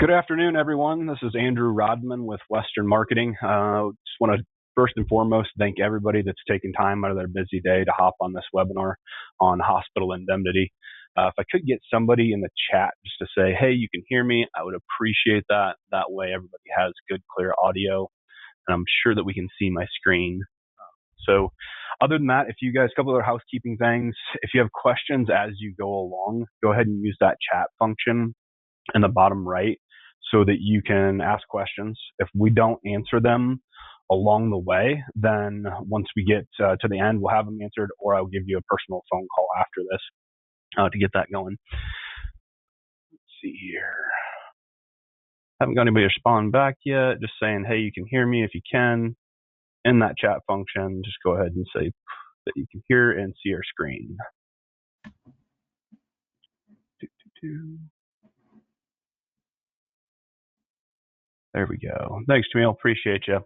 Good afternoon, everyone. This is Andrew Rodman with Western Marketing. Just want to first and foremost thank everybody that's taking time out of their busy day to hop on this webinar on hospital indemnity. If I could get somebody in the chat just to say, hey, you can hear me, I would appreciate that. That way everybody has good, clear audio, and I'm sure that we can see my screen. So other than that, if you guys, a couple other housekeeping things, if you have questions as you go along, go ahead and use that chat function in the bottom right so that you can ask questions. If we don't answer them along the way, then once we get to the end, we'll have them answered, or I'll give you a personal phone call after this to get that going. Let's see here. Haven't got anybody respond back yet. Just saying, hey, you can hear me if you can. In that chat function, just go ahead and say that you can hear and see our screen. There we go. Thanks, Jamil. Appreciate you.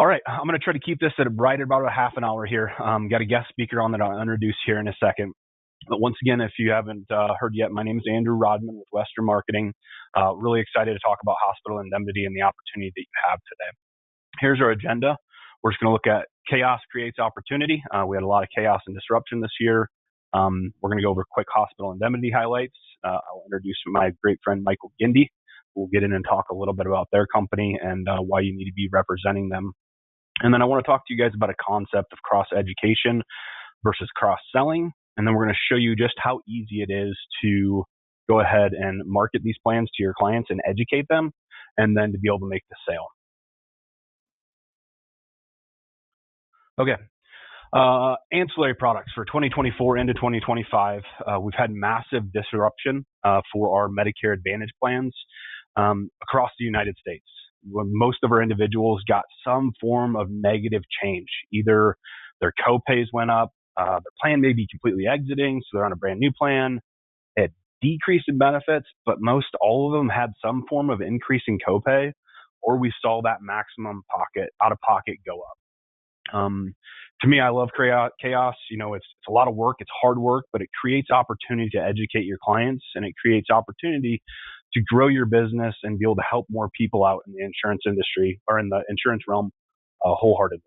All right, I'm going to try to keep this at right about a half an hour here. Got a guest speaker on that I'll introduce here in a second. But once again, if you haven't heard yet, my name is Andrew Rodman with Western Marketing. Really excited to talk about hospital indemnity and the opportunity that you have today. Here's our agenda. We're just going to look at chaos creates opportunity. We had a lot of chaos and disruption this year. We're going to go over quick hospital indemnity highlights. I'll introduce my great friend, Michael Gindy. We'll get in and talk a little bit about their company and why you need to be representing them. And then I want to talk to you guys about a concept of cross-education versus cross-selling. And then we're going to show you just how easy it is to go ahead and market these plans to your clients and educate them, and then to be able to make the sale. Okay. Ancillary products for 2024 into 2025. We've had massive disruption for our Medicare Advantage plans across the United States. Most of our individuals got some form of negative change. Either their co-pays went up, their plan may be completely exiting, so they're on a brand new plan. It decreased in benefits, but most all of them had some form of increase in copay, or we saw that maximum out-of-pocket go up. To me, I love chaos. You know, it's a lot of work. It's hard work, but it creates opportunity to educate your clients, and it creates opportunity to grow your business and be able to help more people out in the insurance industry or in the insurance realm wholeheartedly.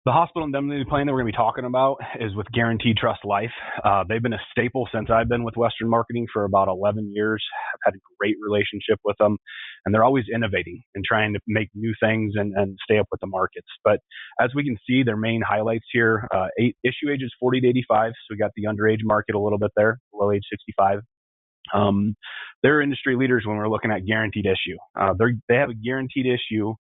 The hospital indemnity plan that we're going to be talking about is with Guaranteed Trust Life. They've been a staple since I've been with Western Marketing for about 11 years. I've had a great relationship with them, and they're always innovating and trying to make new things and stay up with the markets. But as we can see, their main highlights here, issue age is 40 to 85, so we got the underage market a little bit there, below age 65. They're industry leaders when we're looking at guaranteed issue. They have a guaranteed issue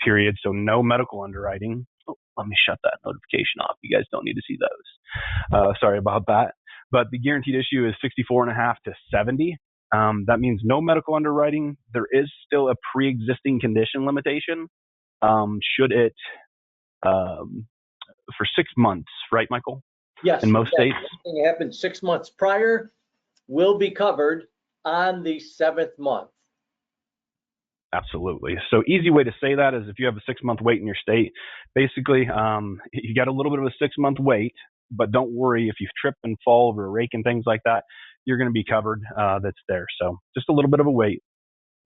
period, so no medical underwriting. Oh, let me shut that notification off. You guys don't need to see those. Sorry about that. But the guaranteed issue is 64.5 to 70. That means no medical underwriting. There is still a pre-existing condition limitation. Should it for 6 months, right, Michael? Yes. In most states. Anything that happened 6 months prior will be covered on the 7th month. Absolutely. So easy way to say that is if you have a 6-month wait in your state, basically you got a little bit of a 6-month wait, but don't worry if you trip and fall over a rake and things like that, you're going to be covered. That's there. So just a little bit of a wait.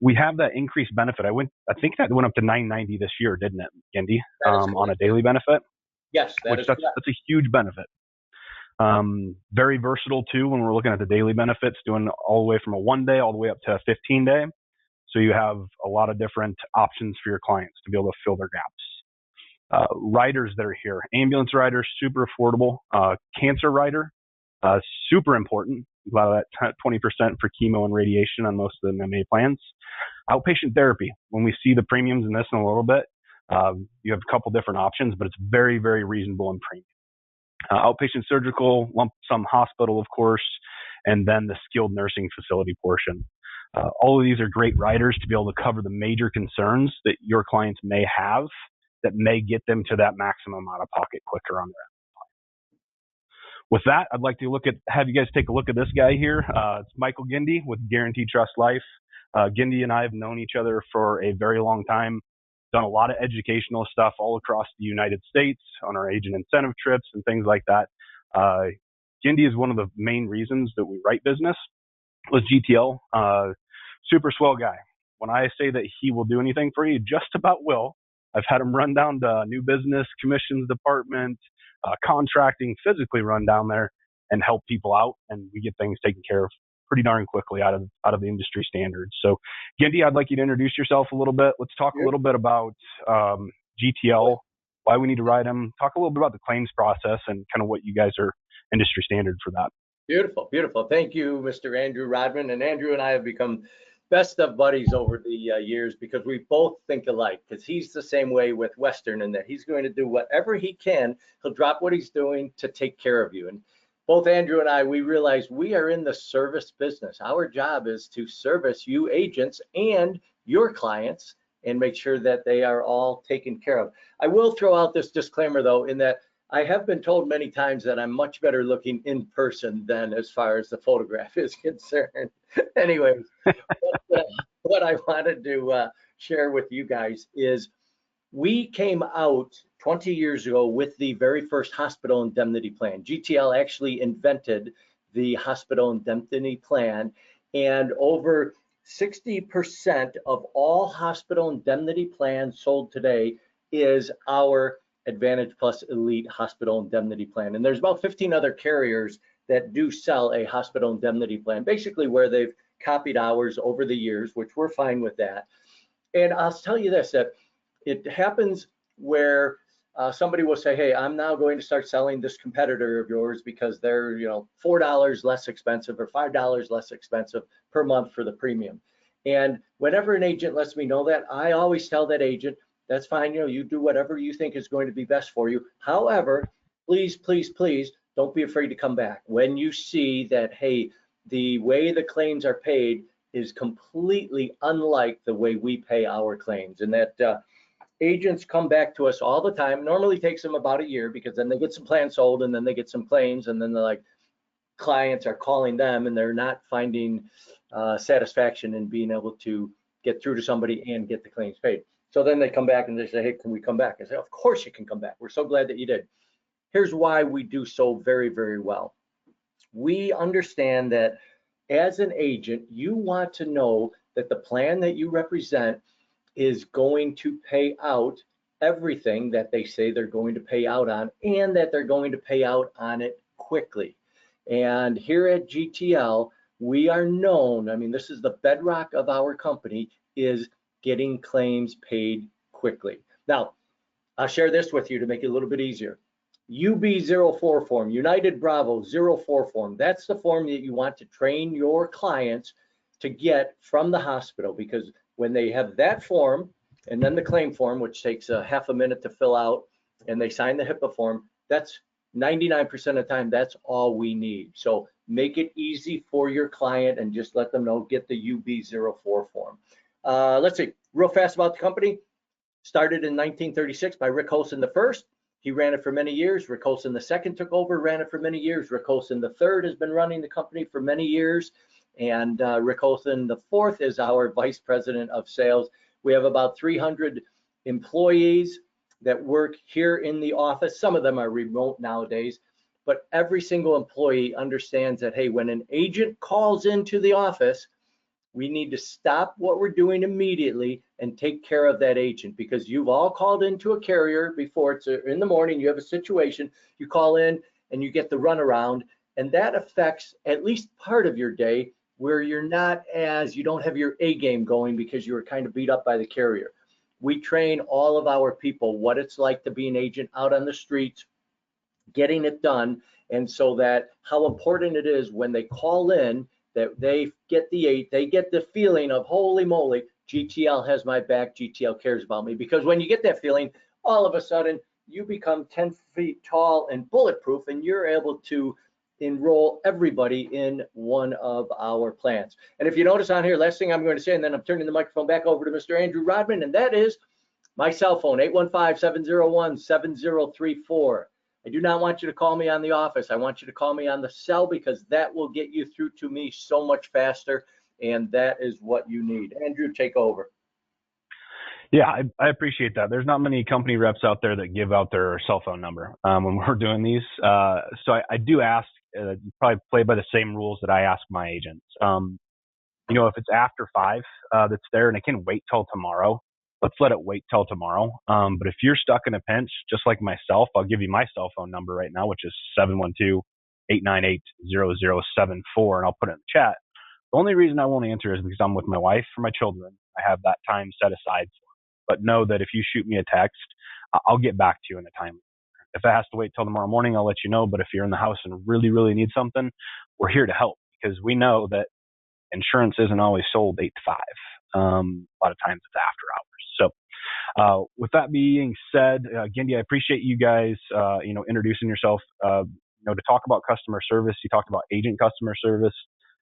We have that increased benefit. I think that went up to $9.90 this year, didn't it, Gendy? On a daily benefit? Yes, that's a huge benefit. Very versatile too when we're looking at the daily benefits, doing all the way from a 1-day all the way up to a 15-day. So you have a lot of different options for your clients to be able to fill their gaps. Riders that are here, ambulance riders, super affordable. Cancer rider, super important. A lot of that 20% for chemo and radiation on most of the MA plans. Outpatient therapy, when we see the premiums in this in a little bit, you have a couple different options, but it's very, very reasonable in premium. Outpatient surgical, lump sum hospital, of course, and then the skilled nursing facility portion. All of these are great riders to be able to cover the major concerns that your clients may have that may get them to that maximum out of pocket quicker on their end. With that, I'd like to have you guys take a look at this guy here. It's Michael Gindy with Guaranteed Trust Life. Gindy and I have known each other for a very long time, done a lot of educational stuff all across the United States on our agent incentive trips and things like that. Gindy is one of the main reasons that we write business. with GTL. Super swell guy. When I say that he will do anything for you, just about will. I've had him run down to new business, commissions department, contracting, physically run down there and help people out, and we get things taken care of pretty darn quickly out of the industry standards. So, Gendy, I'd like you to introduce yourself a little bit. Let's talk a little bit about GTL, why we need to write them. Talk a little bit about the claims process and kind of what you guys are industry standard for that. Beautiful, beautiful. Thank you, Mr. Andrew Rodman. And Andrew and I have become best of buddies over the years because we both think alike, because he's the same way with Western in that he's going to do whatever he can. He'll drop what he's doing to take care of you. And both Andrew and I, we realize we are in the service business. Our job is to service you agents and your clients and make sure that they are all taken care of. I will throw out this disclaimer, though, in that I have been told many times that I'm much better looking in person than as far as the photograph is concerned. Anyways, what I wanted to share with you guys is we came out 20 years ago with the very first hospital indemnity plan. GTL actually invented the hospital indemnity plan, and over 60% of all hospital indemnity plans sold today is our Advantage Plus Elite Hospital Indemnity Plan. And there's about 15 other carriers that do sell a hospital indemnity plan, basically where they've copied ours over the years, which we're fine with that. And I'll tell you this, that it happens where somebody will say, hey, I'm now going to start selling this competitor of yours because they're, $4 less expensive or $5 less expensive per month for the premium. And whenever an agent lets me know that, I always tell that agent, that's fine, you do whatever you think is going to be best for you. However, please, please, please don't be afraid to come back when you see that, hey, the way the claims are paid is completely unlike the way we pay our claims. And that agents come back to us all the time. Normally takes them about a year because then they get some plans sold and then they get some claims, and then they're like, clients are calling them and they're not finding satisfaction in being able to get through to somebody and get the claims paid. So then they come back and they say, hey, can we come back? I say, of course you can come back. We're so glad that you did. Here's why we do so very, very well. We understand that as an agent, you want to know that the plan that you represent is going to pay out everything that they say they're going to pay out on, and that they're going to pay out on it quickly. And here at GTL, we are known, this is the bedrock of our company, is getting claims paid quickly. Now, I'll share this with you to make it a little bit easier. UB04 form, United Bravo 04 form, that's the form that you want to train your clients to get from the hospital, because when they have that form and then the claim form, which takes a half a minute to fill out, and they sign the HIPAA form, that's 99% of the time, that's all we need. So make it easy for your client and just let them know, get the UB04 form. Let's see, real fast about the company. Started in 1936 by Rick Holson I. He ran it for many years. Rick Holson II took over, ran it for many years. Rick Holson III has been running the company for many years. And Rick Holson IV is our vice president of sales. We have about 300 employees that work here in the office. Some of them are remote nowadays, but every single employee understands that, hey, when an agent calls into the office, we need to stop what we're doing immediately and take care of that agent, because you've all called into a carrier before. It's in the morning, you have a situation, you call in and you get the runaround, and that affects at least part of your day where you don't have your A game going because you were kind of beat up by the carrier. We train all of our people what it's like to be an agent out on the streets, getting it done, and so that how important it is when they call in, that they get the feeling of, holy moly, GTL has my back, GTL cares about me. Because when you get that feeling, all of a sudden you become 10 feet tall and bulletproof, and you're able to enroll everybody in one of our plans. And if you notice on here, last thing I'm going to say, and then I'm turning the microphone back over to Mr. Andrew Rodman, and that is my cell phone, 815-701-7034. I do not want you to call me on the office. I want you to call me on the cell, because that will get you through to me so much faster, and that is what you need. Andrew, take over. Yeah, I appreciate that. There's not many company reps out there that give out their cell phone number when we're doing these. So I do ask you probably play by the same rules that I ask my agents. If it's after 5 that's there and it can wait till tomorrow, let's let it wait till tomorrow. But if you're stuck in a pinch, just like myself, I'll give you my cell phone number right now, which is 712-898-0074, and I'll put it in the chat. The only reason I won't answer is because I'm with my wife or my children. I have that time set aside for them. But know that if you shoot me a text, I'll get back to you in a time. If it has to wait till tomorrow morning, I'll let you know. But if you're in the house and really, really need something, we're here to help, because we know that insurance isn't always sold 8 to 5. A lot of times it's after hours. So with that being said, Gindi, I appreciate you guys, introducing yourself. To talk about customer service, you talked about agent customer service.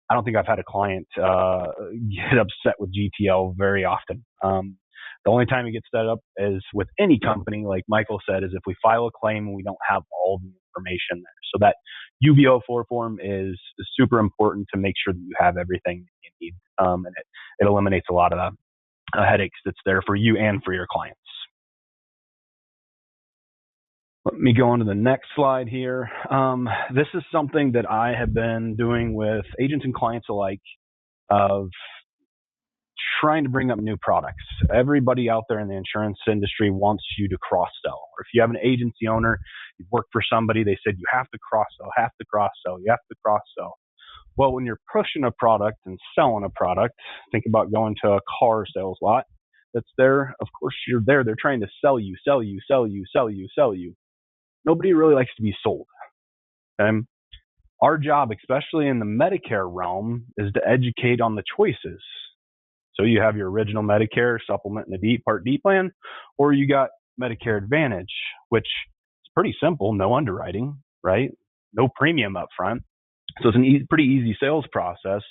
I don't think I've had a client get upset with GTL very often. The only time it gets set up is with any company, like Michael said, is if we file a claim and we don't have all the information there. So that UB04 form is super important to make sure that you have everything you need. And it eliminates a lot of the headaches that's there for you and for your clients. Let me go on to the next slide here. This is something that I have been doing with agents and clients alike, of trying to bring up new products. Everybody out there in the insurance industry wants you to cross-sell. Or if you have an agency owner, you've worked for somebody, they said you have to cross-sell, you have to cross-sell. Well, when you're pushing a product and selling a product, think about going to a car sales lot that's there. Of course, you're there. They're trying to sell you. Nobody really likes to be sold. Okay? Our job, especially in the Medicare realm, is to educate on the choices. So you have your original Medicare supplement and a Part D plan, or you got Medicare Advantage, which is pretty simple, no underwriting, right? No premium up front. So it's a pretty easy sales process,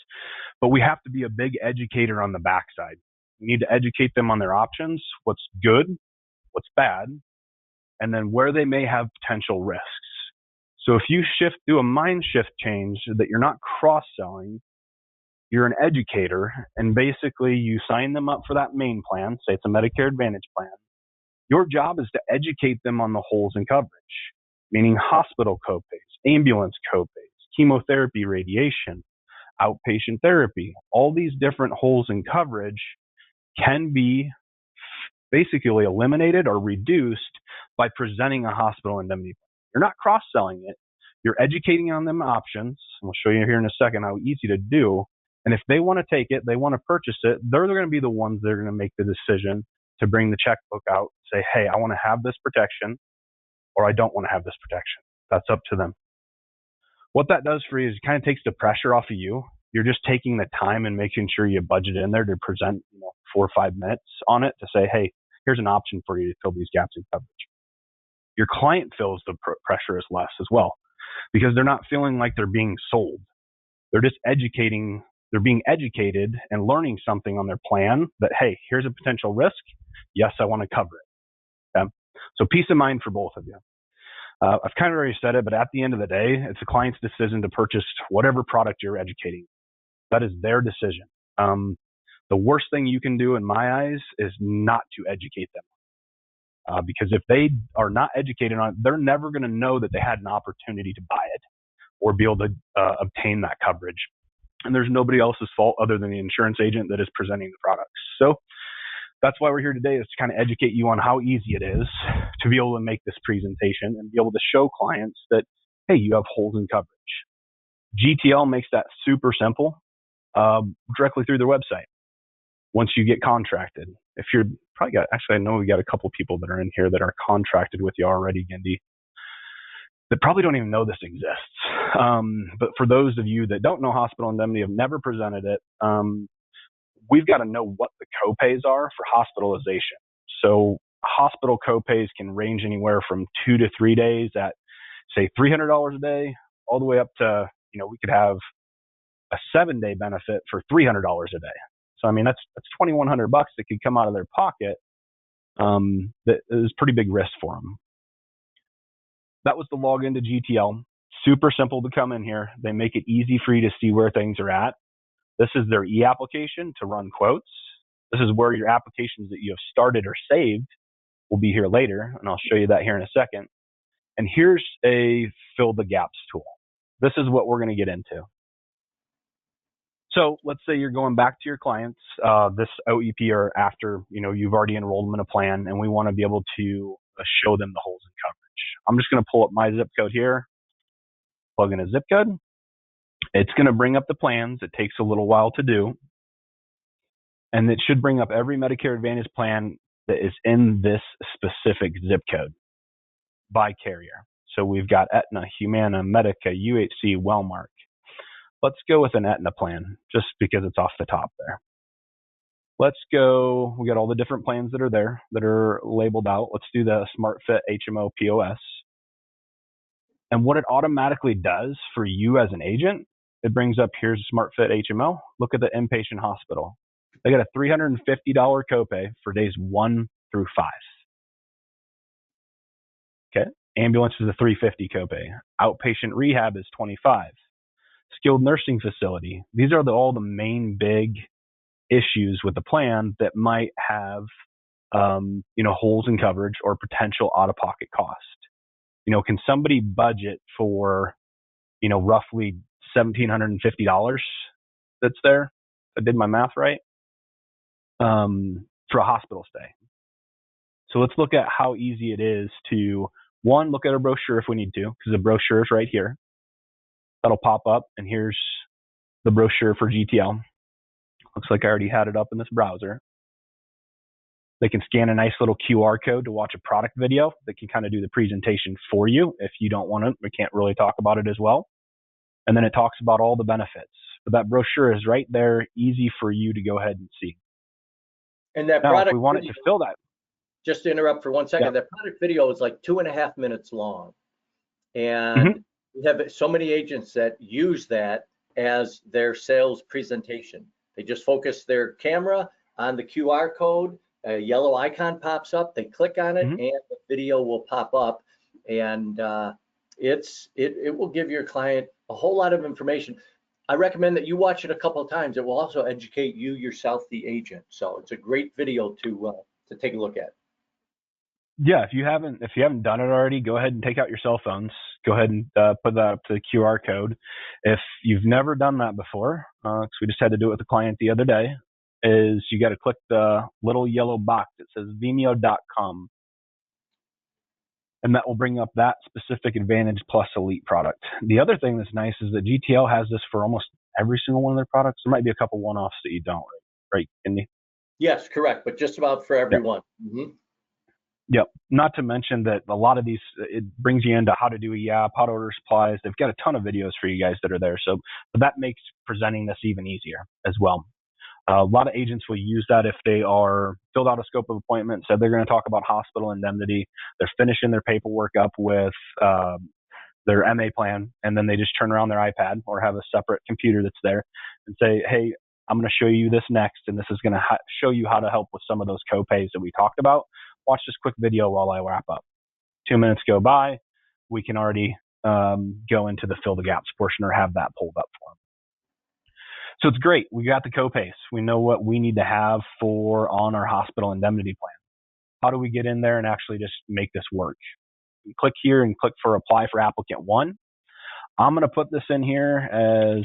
but we have to be a big educator on the backside. We need to educate them on their options, what's good, what's bad, and then where they may have potential risks. So if you do a mind shift change that you're not cross-selling, you're an educator, and basically you sign them up for that main plan, say it's a Medicare Advantage plan. Your job is to educate them on the holes in coverage, meaning hospital copays, ambulance copays, chemotherapy, radiation, outpatient therapy. All these different holes in coverage can be basically eliminated or reduced by presenting a hospital indemnity plan. You're not cross-selling it. You're educating on them options. And we'll show you here in a second how easy to do. And if they want to take it, they want to purchase it, they're going to be the ones that are going to make the decision to bring the checkbook out, say, hey, I want to have this protection, or I don't want to have this protection. That's up to them. What that does for you is it kind of takes the pressure off of you. You're just taking the time and making sure you budget in there to present 4 or 5 minutes on it to say, hey, here's an option for you to fill these gaps in coverage. Your client feels the pressure is less as well, because they're not feeling like they're being sold. They're just they're being educated and learning something on their plan that, hey, here's a potential risk. Yes, I want to cover it. Okay? So peace of mind for both of you. I've kind of already said it, but at the end of the day, it's the client's decision to purchase whatever product you're educating. That is their decision. The worst thing you can do in my eyes is not to educate them. Because if they are not educated on it, they're never going to know that they had an opportunity to buy it or be able to obtain that coverage. And there's nobody else's fault other than the insurance agent that is presenting the products. So that's why we're here today, is to kind of educate you on how easy it is to be able to make this presentation and be able to show clients that, hey, you have holes in coverage. GTL makes that super simple directly through their website. Once you get contracted, if you're I know we got a couple people that are in here that are contracted with you already, Gindi, that probably don't even know this exists. But for those of you that don't know hospital indemnity, have never presented it, we've got to know what the copays are for hospitalization. So hospital copays can range anywhere from 2 to 3 days at, say, $300 a day, all the way up to, we could have a 7-day benefit for $300 a day. So, I mean, that's $2,100 that could come out of their pocket. That is pretty big risk for them. That was the login to GTL. Super simple to come in here. They make it easy for you to see where things are at. This is their e-application to run quotes. This is where your applications that you have started or saved will be here later, and I'll show you that here in a second. And here's a fill the gaps tool. this is what we're going to get into. So let's say you're going back to your clients, this OEP or after, you've already enrolled them in a plan, and we want to be able to show them the holes in coverage. I'm just going to pull up my zip code here, plug in a zip code. It's going to bring up the plans. It takes a little while to do. And it should bring up every Medicare Advantage plan that is in this specific zip code by carrier. So we've got Aetna, Humana, Medica, UHC, Wellmark. Let's go with an Aetna plan just because it's off the top there. Let's go, we got all the different plans that are there that are labeled out. Let's do the SmartFit HMO POS. And what it automatically does for you as an agent, it brings up, here's SmartFit HMO. Look at the inpatient hospital. They got a $350 copay for days 1 through 5. Okay. Ambulance is a $350 copay. Outpatient rehab is $25. Skilled nursing facility. These are all the main big issues with the plan that might have, holes in coverage or potential out-of-pocket cost. Can somebody budget for, roughly $1,750 that's there? I did my math right. For a hospital stay. So let's look at how easy it is to, one, look at a brochure if we need to, because the brochure is right here. That'll pop up, and here's the brochure for GTL. Looks like I already had it up in this browser. They can scan a nice little QR code to watch a product video that can kind of do the presentation for you if you don't want to. We can't really talk about it as well. And then it talks about all the benefits. But that brochure is right there, easy for you to go ahead and see. And that now, product if we want video, it to fill that. Just to interrupt for 1 second, that product video is like 2.5 minutes long. And we have so many agents that use that as their sales presentation. They just focus their camera on the QR code, a yellow icon pops up, they click on it, and the video will pop up. And it will give your client a whole lot of information. I recommend that you watch it a couple of times. It will also educate you yourself, the agent. So it's a great video to take a look at. Yeah, if you haven't done it already, go ahead and take out your cell phones. Go ahead and put that up to the QR code. If you've never done that before, because we just had to do it with a client the other day, is you got to click the little yellow box that says Vimeo.com. And that will bring up that specific Advantage Plus Elite product. The other thing that's nice is that GTL has this for almost every single one of their products. There might be a couple one-offs that you don't, right, Indy? Yes, correct, but just about for everyone. Yep. Yep. Not to mention that a lot of these, it brings you into how to do a YAP, how to order supplies. They've got a ton of videos for you guys that are there. So that makes presenting this even easier as well. A lot of agents will use that if they are filled out a scope of appointment, said they're going to talk about hospital indemnity. They're finishing their paperwork up with their MA plan, and then they just turn around their iPad or have a separate computer that's there and say, hey, I'm going to show you this next, and this is going to show you how to help with some of those copays that we talked about. Watch this quick video while I wrap up. 2 minutes go by. We can already go into the fill the gaps portion or have that pulled up for them. So it's great. We got the copays. We know what we need to have on our hospital indemnity plan. How do we get in there and actually just make this work? You click here and click for apply for applicant 1. I'm going to put this in here as,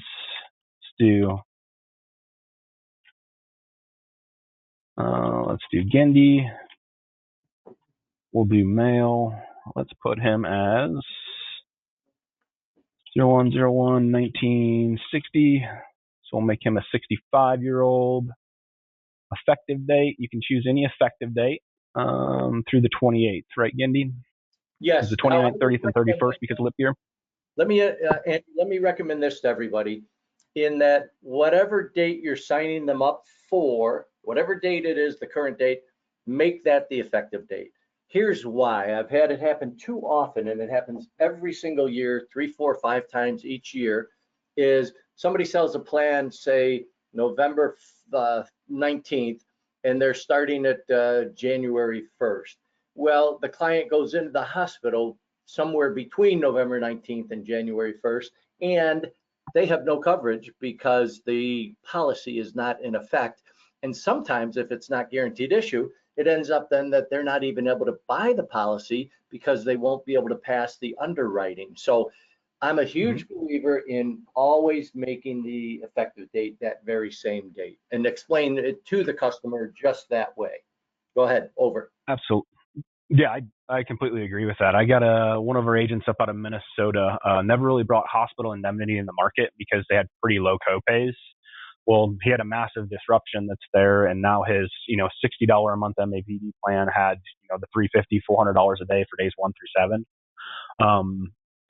let's do Gendy. We'll do male. Let's put him as 01/01/1960. So we'll make him a 65-year-old. Effective date, you can choose any effective date through the 28th, right, Gendy? Yes. Is the 29th, 30th, and 31st because of leap year? Let me recommend this to everybody, in that whatever date you're signing them up for, whatever date it is, the current date, make that the effective date. Here's why. I've had it happen too often, and it happens every single year, 3, 4, 5 times each year, is somebody sells a plan, say November 19th, and they're starting at January 1st. Well, the client goes into the hospital somewhere between November 19th and January 1st, and they have no coverage because the policy is not in effect. And sometimes, if it's not guaranteed issue, it ends up then that they're not even able to buy the policy because they won't be able to pass the underwriting. So I'm a huge believer in always making the effective date that very same date and explain it to the customer just that way. Go ahead, over. Absolutely. Yeah, I completely agree with that. I got one of our agents up out of Minnesota, never really brought hospital indemnity in the market because they had pretty low copays. Well, he had a massive disruption that's there, and now his, $60 a month MAPD plan had, the $350, $400 a day for days 1 through 7.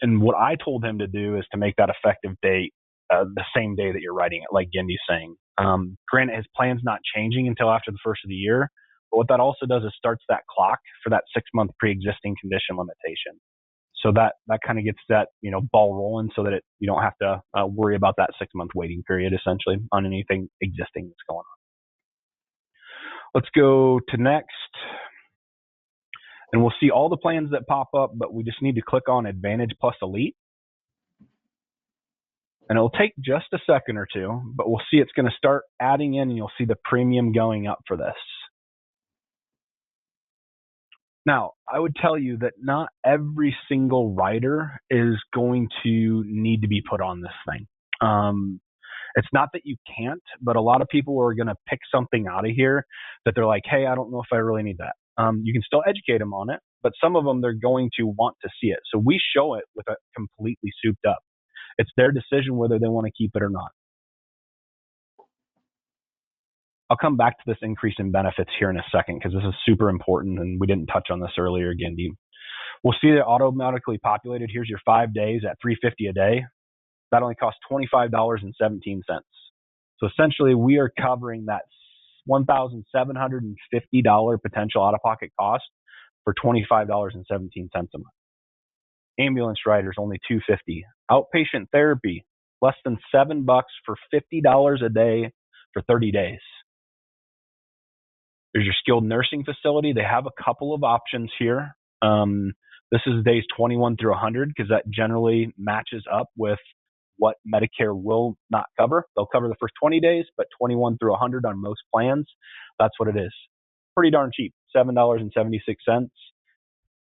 And what I told him to do is to make that effective date the same day that you're writing it, like Gindy's saying. Granted, his plan's not changing until after the first of the year, but what that also does is starts that clock for that 6-month pre-existing condition limitation. So that kind of gets that ball rolling, so that you don't have to worry about that 6-month waiting period essentially on anything existing that's going on. Let's go to next. And we'll see all the plans that pop up, but we just need to click on Advantage Plus Elite. And it'll take just a second or two, but we'll see it's going to start adding in, and you'll see the premium going up for this. Now, I would tell you that not every single rider is going to need to be put on this thing. It's not that you can't, but a lot of people are going to pick something out of here that they're like, hey, I don't know if I really need that. You can still educate them on it, but some of them, they're going to want to see it. So we show it with it completely souped up. It's their decision whether they want to keep it or not. I'll come back to this increase in benefits here in a second because this is super important, and we didn't touch on this earlier, Gindy. We'll see that automatically populated. Here's your 5 days at $350 a day. That only costs $25.17. So essentially, we are covering that $1,750 potential out-of-pocket cost for $25.17 a month. Ambulance riders only $250. Outpatient therapy less than $7 for $50 a day for 30 days. There's your skilled nursing facility. They have a couple of options here. This is days 21 through 100 because that generally matches up with what Medicare will not cover. They'll cover the first 20 days, but 21 through 100 on most plans, that's what it is. Pretty darn cheap, $7.76.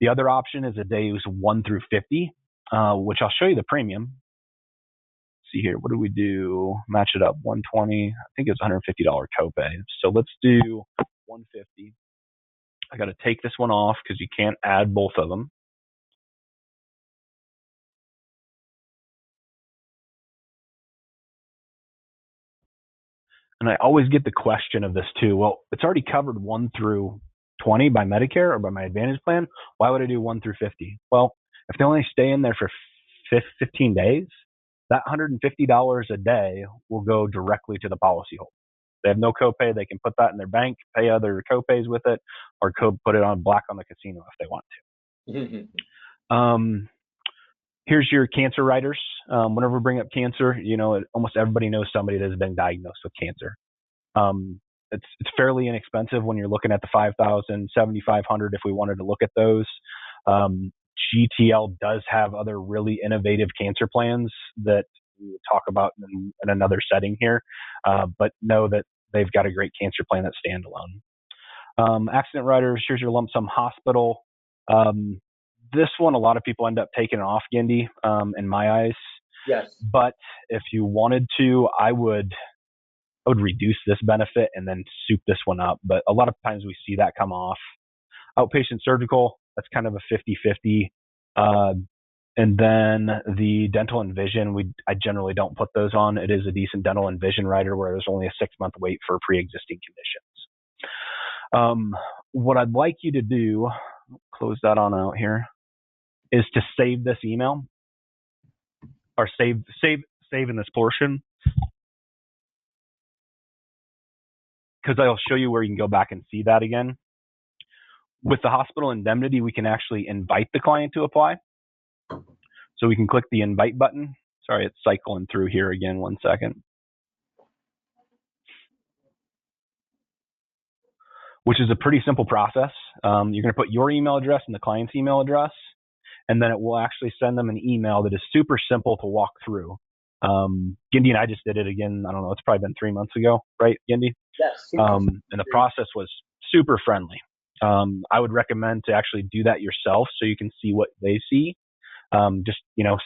The other option is a days 1 through 50, which I'll show you the premium. Let's see here, what do we do? Match it up, 120. I think it's $150 copay. So let's do 150. I got to take this one off because you can't add both of them. And I always get the question of this too. Well, it's already covered 1 through 20 by Medicare or by my Advantage plan. Why would I do 1 through 50? Well, if they only stay in there for 15 days, that $150 a day will go directly to the policyholder. They have no copay. They can put that in their bank, pay other copays with it, or put it on black on the casino if they want to. Here's your cancer riders. Whenever we bring up cancer, almost everybody knows somebody that has been diagnosed with cancer. It's fairly inexpensive when you're looking at the $5,000, $7,500 if we wanted to look at those. GTL does have other really innovative cancer plans that we will talk about in another setting here, but know that they've got a great cancer plan that's standalone. Accident riders, here's your lump sum hospital. This one, a lot of people end up taking it off, Gindy, in my eyes. Yes. But if you wanted to, I would reduce this benefit and then soup this one up. But a lot of times we see that come off. Outpatient surgical, that's kind of a 50-50. And then the dental and vision, I generally don't put those on. It is a decent dental and vision rider where there's only a 6-month wait for pre-existing conditions. What I'd like you to do, close that on out here, is to save this email or save in this portion, because I'll show you where you can go back and see that again. With the hospital indemnity, we can actually invite the client to apply. So we can click the invite button. Sorry, it's cycling through here again. 1 second. Which is a pretty simple process. You're going to put your email address and the client's email address, and then it will actually send them an email that is super simple to walk through. Gindy and I just did it again. I don't know. It's probably been 3 months ago, right, Gindy? Yes. And the process was super friendly. I would recommend to actually do that yourself so you can see what they see. Just,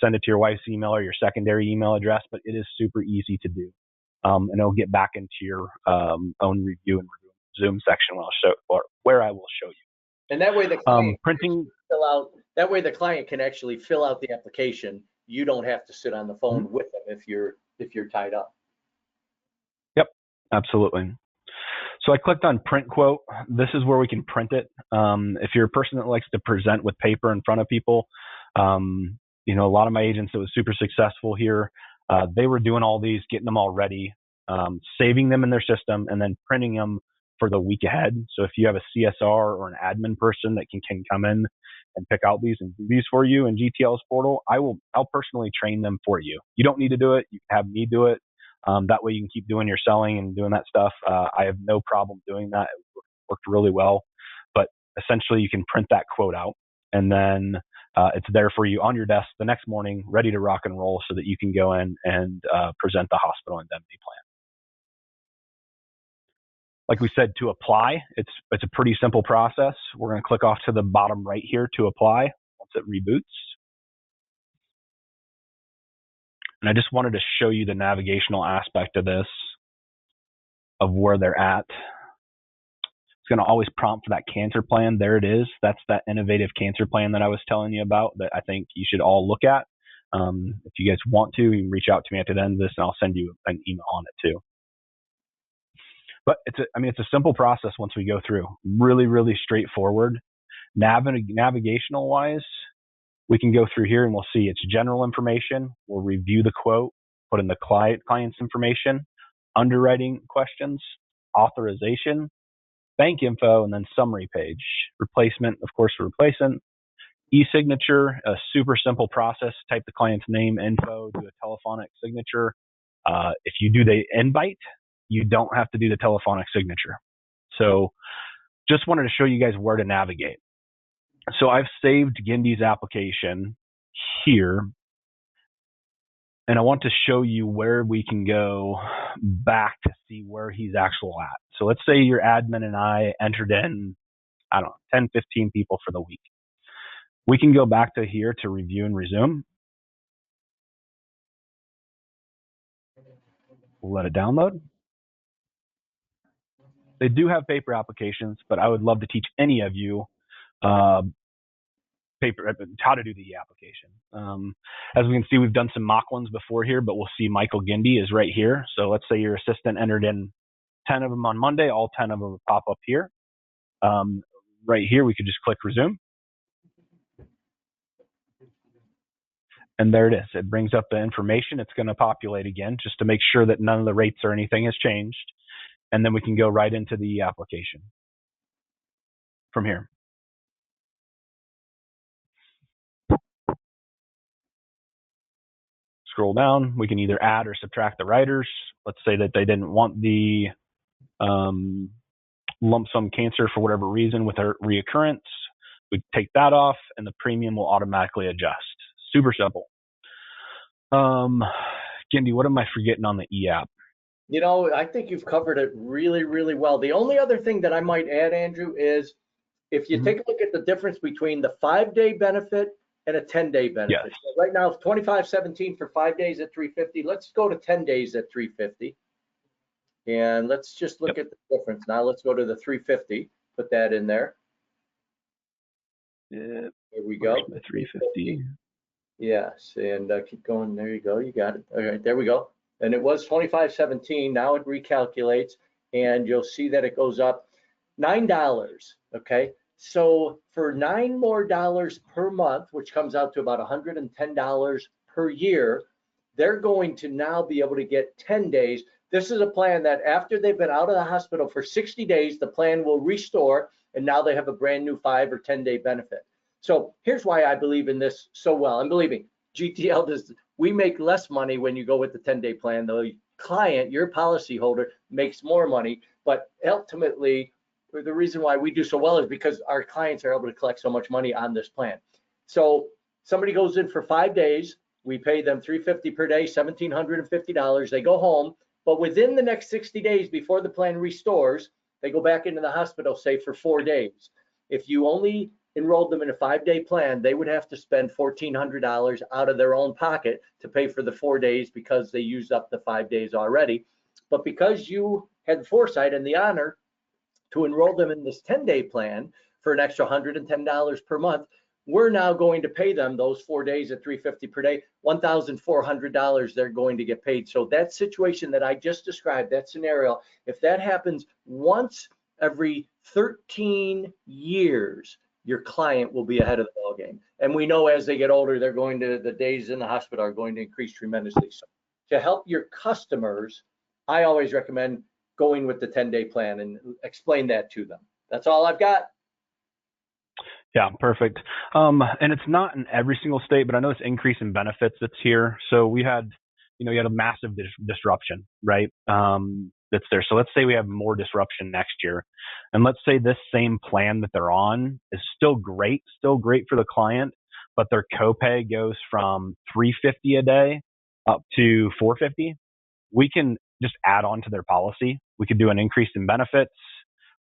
send it to your wife's email or your secondary email address, but it is super easy to do. And it'll get back into your own review and Zoom section where I will show you. And that way the client printing fill out. That way the client can actually fill out the application. You don't have to sit on the phone with them if you're tied up. Yep, absolutely. So I clicked on print quote. This is where we can print it. If you're a person that likes to present with paper in front of people, a lot of my agents that was super successful here, they were doing all these, getting them all ready, saving them in their system, and then printing them for the week ahead. So if you have a CSR or an admin person that can come in and pick out these and do these for you in GTL's portal, I'll personally train them for you. You don't need to do it. You can have me do it. That way you can keep doing your selling and doing that stuff. I have no problem doing that. It worked really well. But essentially you can print that quote out, and then it's there for you on your desk the next morning, ready to rock and roll, so that you can go in and present the hospital indemnity plan. Like we said, to apply, it's a pretty simple process. We're going to click off to the bottom right here to apply once it reboots. And I just wanted to show you the navigational aspect of this, of where they're at. It's going to always prompt for that cancer plan. There it is. That's that innovative cancer plan that I was telling you about that I think you should all look at. If you guys want to, you can reach out to me at the end of this and I'll send you an email on it too. But it's a simple process once we go through. Really, really straightforward. Navigational wise, we can go through here and we'll see it's general information. We'll review the quote, put in the client's information, underwriting questions, authorization, bank info, and then summary page. Replacement, of course, for replacement. E-signature, a super simple process. Type the client's name, info, do a telephonic signature. If you do the invite, you don't have to do the telephonic signature. So just wanted to show you guys where to navigate. So I've saved Gindy's application here, and I want to show you where we can go back to see where he's actually at. So let's say your admin and I entered in, 10, 15 people for the week. We can go back to here to review and resume. We'll let it download. They do have paper applications, but I would love to teach any of you how to do the application. As we can see, we've done some mock ones before here, but we'll see Michael Gindy is right here. So let's say your assistant entered in 10 of them on Monday, all 10 of them will pop up here. Right here, we could just click resume. And there it is. It brings up the information. It's going to populate again just to make sure that none of the rates or anything has changed. And then we can go right into the application from here. Scroll down. We can either add or subtract the riders. Let's say that they didn't want the lump sum cancer for whatever reason with a reoccurrence. We take that off and the premium will automatically adjust. Super simple. Gindy, what am I forgetting on the e-app? I think you've covered it really, really well. The only other thing that I might add, Andrew, is if you take a look at the difference between the 5-day benefit and a 10-day benefit. Yes. So right now, $25.17 for 5 days at $350. Let's go to 10 days at $350. And let's just look at the difference. Now let's go to the $350. Put that in there. Yep. Here we go. The $350. Yes, and keep going. There you go. You got it. All right, there we go. And it was $25.17. Now it recalculates, and you'll see that it goes up $9. Okay, so for $9 more per month, which comes out to about $110 per year, they're going to now be able to get 10 days. This is a plan that after they've been out of the hospital for 60 days, the plan will restore, and now they have a brand new 5 or 10-day benefit. So here's why I believe in this so well. I'm believing GTL does. We make less money when you go with the 10-day plan. The client, your policyholder, makes more money. But ultimately, the reason why we do so well is because our clients are able to collect so much money on this plan. So somebody goes in for 5 days. We pay them $350 per day, $1,750. They go home. But within the next 60 days before the plan restores, they go back into the hospital, say, for 4 days. If you only enrolled them in a 5-day plan, they would have to spend $1,400 out of their own pocket to pay for the 4 days because they used up the 5 days already. But because you had the foresight and the honor to enroll them in this 10-day plan for an extra $110 per month, we're now going to pay them those 4 days at $350 per day, $1,400 they're going to get paid. So that situation that I just described, that scenario, if that happens once every 13 years, your client will be ahead of the ball game. And we know as they get older, the days in the hospital are going to increase tremendously. So to help your customers, I always recommend going with the 10-day plan and explain that to them. That's all I've got. Yeah, perfect. And it's not in every single state, but I know this increase in benefits that's here. So we had, you had a massive disruption, right? That's there. So let's say we have more disruption next year, and let's say this same plan that they're on is still great for the client, but their copay goes from $350 a day up to $450. We can just add on to their policy. We could do an increase in benefits,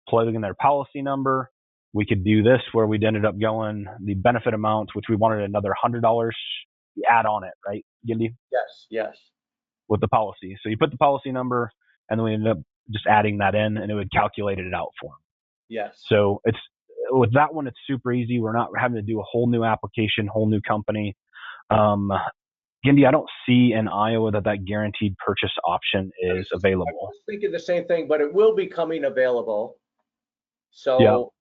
plug in their policy number. We could do this where we'd ended up going the benefit amount, which we wanted another $100. You add on it, right, Gindy? Yes. With the policy. So you put the policy number, and then we ended up just adding that in, and it would calculate it out for them. Yes. So it's with that one, it's super easy. We're not having to do a whole new application, whole new company. Gindy, I don't see in Iowa that guaranteed purchase option is available. I was thinking the same thing, but it will be coming available. So,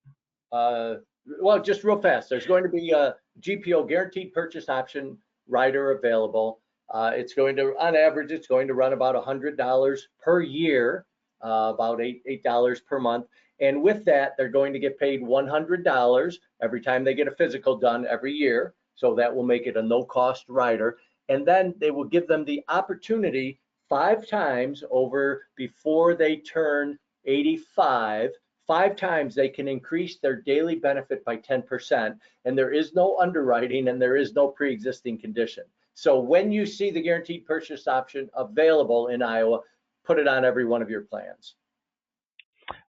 well, just real fast, there's going to be a GPO, guaranteed purchase option rider available. It's going to, on average, it's going to run about $100 per year, about $8 per month. And with that, they're going to get paid $100 every time they get a physical done every year. So that will make it a no-cost rider. And then they will give them the opportunity 5 times over before they turn 85. 5 times they can increase their daily benefit by 10%. And there is no underwriting and there is no pre-existing condition. So when you see the guaranteed purchase option available in Iowa, put it on every one of your plans.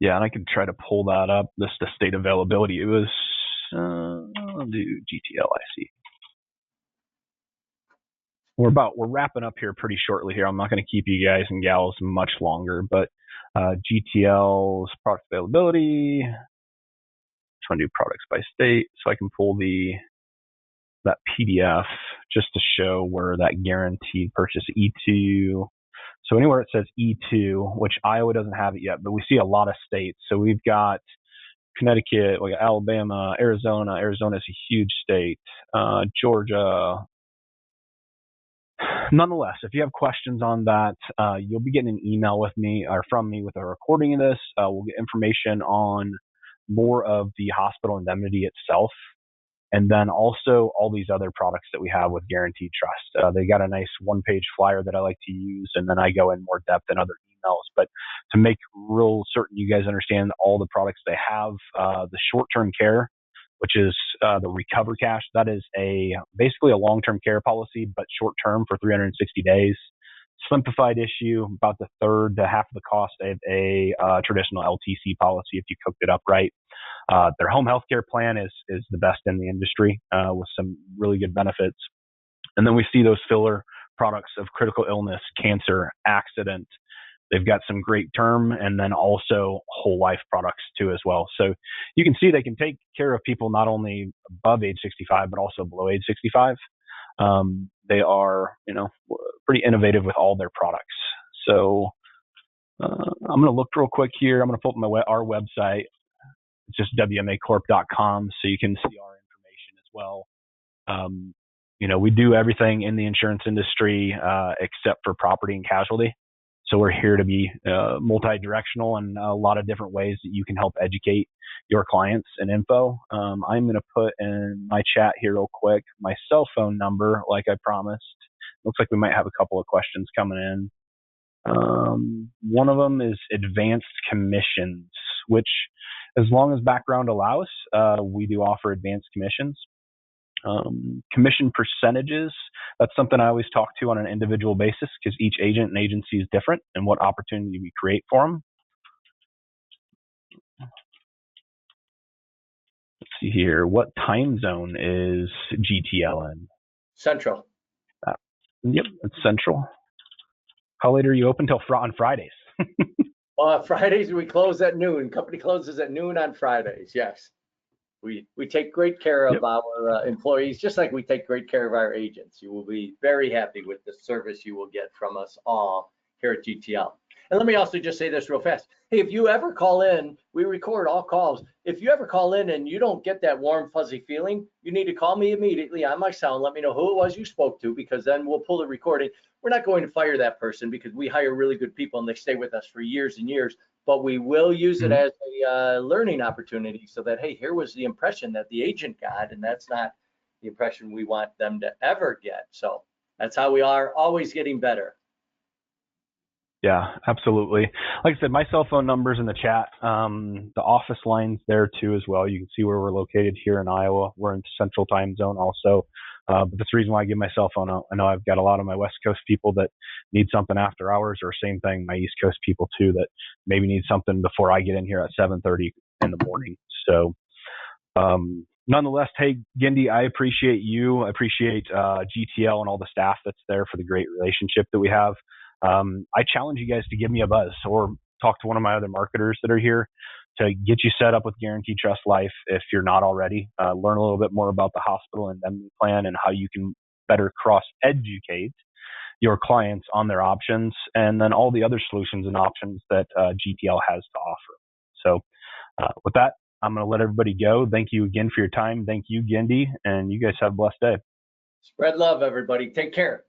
Yeah, and I could try to pull that up. This the state availability. It was I'll do GTLIC. We're wrapping up here pretty shortly here. I'm not going to keep you guys and gals much longer, but GTL's product availability. Trying to do products by state, so I can pull that PDF just to show where that guaranteed purchase E2. So anywhere it says E2, which Iowa doesn't have it yet, but we see a lot of states. So we've got Connecticut, we got Alabama, Arizona. Arizona's a huge state. Georgia. Nonetheless, if you have questions on that, you'll be getting an email with me or from me with a recording of this. We'll get information on more of the hospital indemnity itself, and then also all these other products that we have with Guaranteed Trust. They got a nice one-page flyer that I like to use, and then I go in more depth in other emails. But to make real certain you guys understand all the products they have, the short-term care, which is the Recover Cash, that is basically a long-term care policy, but short-term for 360 days. Simplified issue, about the third to half of the cost of a traditional LTC policy if you cooked it up right. Their home health care plan is the best in the industry with some really good benefits. And then we see those filler products of critical illness, cancer, accident. They've got some great term and then also whole life products too as well. So you can see they can take care of people not only above age 65, but also below age 65. They are, pretty innovative with all their products. So I'm going to look real quick here. I'm going to pull up our website. It's just wmacorp.com, so you can see our information as well. We do everything in the insurance industry except for property and casualty. So we're here to be multi-directional and a lot of different ways that you can help educate your clients and info. I'm going to put in my chat here real quick my cell phone number, like I promised. Looks like we might have a couple of questions coming in. One of them is advanced commissions, which as long as background allows, we do offer advanced commissions. Commission percentages, that's something I always talk to on an individual basis because each agent and agency is different and what opportunity we create for them. Let's see here. What time zone is GTL in? Central. Yep, it's Central. How late are you open till on Fridays? Fridays we close at noon. Company closes at noon on Fridays. Yes. We take great care of Yep. our employees, just like we take great care of our agents. You will be very happy with the service you will get from us all here at GTL. And let me also just say this real fast. Hey, if you ever call in, we record all calls. If you ever call in and you don't get that warm, fuzzy feeling, you need to call me immediately on my cell and let me know who it was you spoke to, because then we'll pull the recording. We're not going to fire that person because we hire really good people and they stay with us for years and years. But we will use it as a learning opportunity so that, hey, here was the impression that the agent got, and that's not the impression we want them to ever get. So that's how we are, always getting better. Yeah, absolutely. Like I said, my cell phone number's in the chat. The office line's there too as well. You can see where we're located here in Iowa. We're in Central Time Zone also. But that's the reason why I give my cell phone out. I know I've got a lot of my West Coast people that need something after hours, or same thing, my East Coast people too, that maybe need something before I get in here at 7:30 in the morning. So nonetheless, hey, Gindy, I appreciate you. I appreciate GTL and all the staff that's there for the great relationship that we have. I challenge you guys to give me a buzz or talk to one of my other marketers that are here to get you set up with Guaranteed Trust Life if you're not already. Learn a little bit more about the hospital indemnity plan and how you can better cross-educate your clients on their options, and then all the other solutions and options that GTL has to offer. So with that, I'm going to let everybody go. Thank you again for your time. Thank you, Gindy, and you guys have a blessed day. Spread love, everybody. Take care.